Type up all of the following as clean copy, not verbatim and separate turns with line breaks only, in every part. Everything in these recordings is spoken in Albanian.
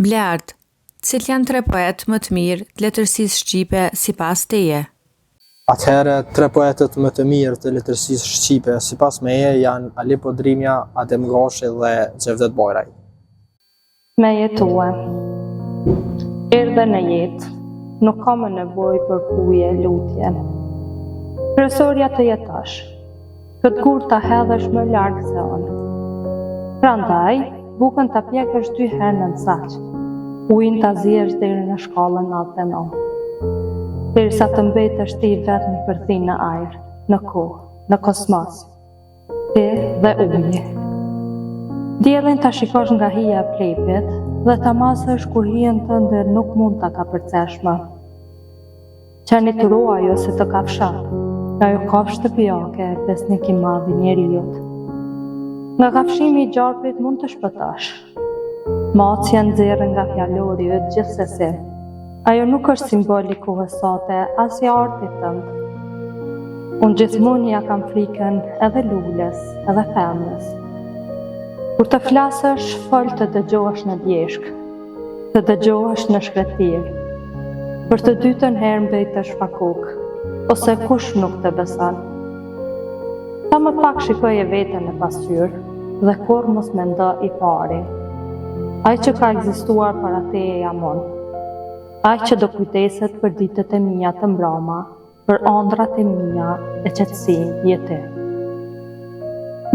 Blart, cilë janë 3 poetë më të mirë të letërsisë shqipe sipas teje?
Atëherë, 3 poetët më të mirë të letërsisë shqipe sipas meje janë Ali Podrimja, Adem Gashi dhe Xhevdet Bajraj.
Me jetue. Erdhe në jetë, nuk ka më nevojë për kuje, lutje. Kryesorja të jetosh, këtë gur ta hedhësh më larg se unë. Prandaj, bukën ta pjekësh 2 herë në saq, ujin ta ziesh deri në shkallën 99. Derisa të mbetesh ti vetëm në përthinë në ajër, në kohë, në kosmos, ti dhe uji. Diellin ta shikosh nga hija e plepit dhe ta masësh kur hijen tënde nuk mund ta kapërcesh më. Qeni të ruaj ose të kafshat, ajo kafshë shtëpiake e besnik i madh i njeriut. Nga kafshimi i gjarprit mund të shpëtosh. Macja nxjerrën nga fjalori yt gjithsesi. Ajo nuk është simbol i kohës sate, as i artit tënd. Unë gjithmonë ja kam frikën edhe lules, edhe femnës. Kur të flasësh, fol të dëgjohesh në bjeshk, të dëgjohesh në shkretir. Për të dytën herë mbetësh pa kokë, ose kush nuk të beson. Sa më pak shikoje veten e pasqyrë, dhe kur mos mendo i pari. Ai që ka ekzistuar para teje jam unë. Ai që do kujdeset për ditët e mia të mbroma, për ëndrat e mia e qetësinë jete.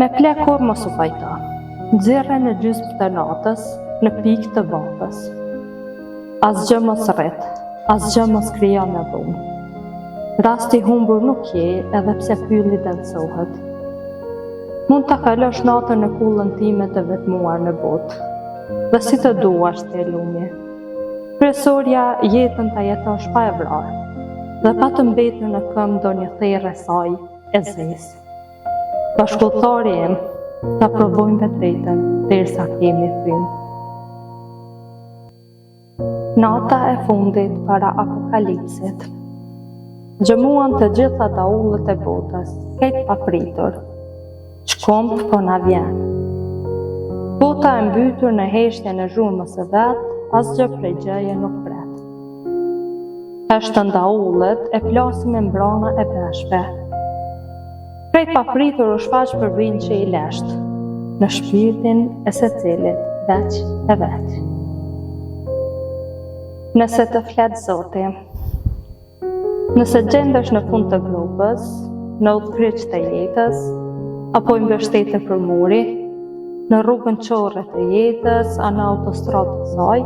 Me ple kur mos u pajto, nxjerre në gjysmë të natës, në pikë të botës. Asgjë mos rret, asgjë mos krijon në dhunë. Rasti humbur nuk je, edhe pse pylli dënsohet. Mund ta kalosh natën në kullën time të vetmuar në botë, dhe si të duash të lumi. Kryesorja jetën ta jetosh pa e vrarë, dhe pa të mbetur në këmbë ndonjë therrë saj e zezë. Bashkëlltari im, ta provojmë vetveten derisa kemi frymë. Nata e fundit para apokalipsit. Gjëmuan të gjitha daullët e botës, keq papritur. Çkomp po na vjen. Bota e mbytur në heshtjen e zhurmës së vet, asgjë prej gjëje nuk pret. Heshtën daullët e plasin me mbrana e peshqve. Prej papritur u shfaq përbrinj që i lesht, në shpirtin e secilit veç e veç. Nëse të flet Zoti, nëse gjendesh në fund të grupës, në udhkryq të jetës, apo i mbështetur për muri, në rrugën qorre të jetës, anë autostradë të saj,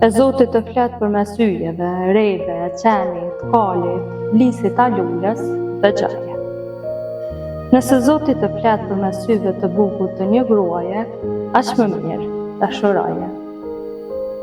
e Zoti të flet përmes yjeve, reve, qenit, kalit, lisit a lules dhe gjaje. Nëse Zoti të flet përmes syve të bukur të një gruaje, aq më mirë, dashuroje.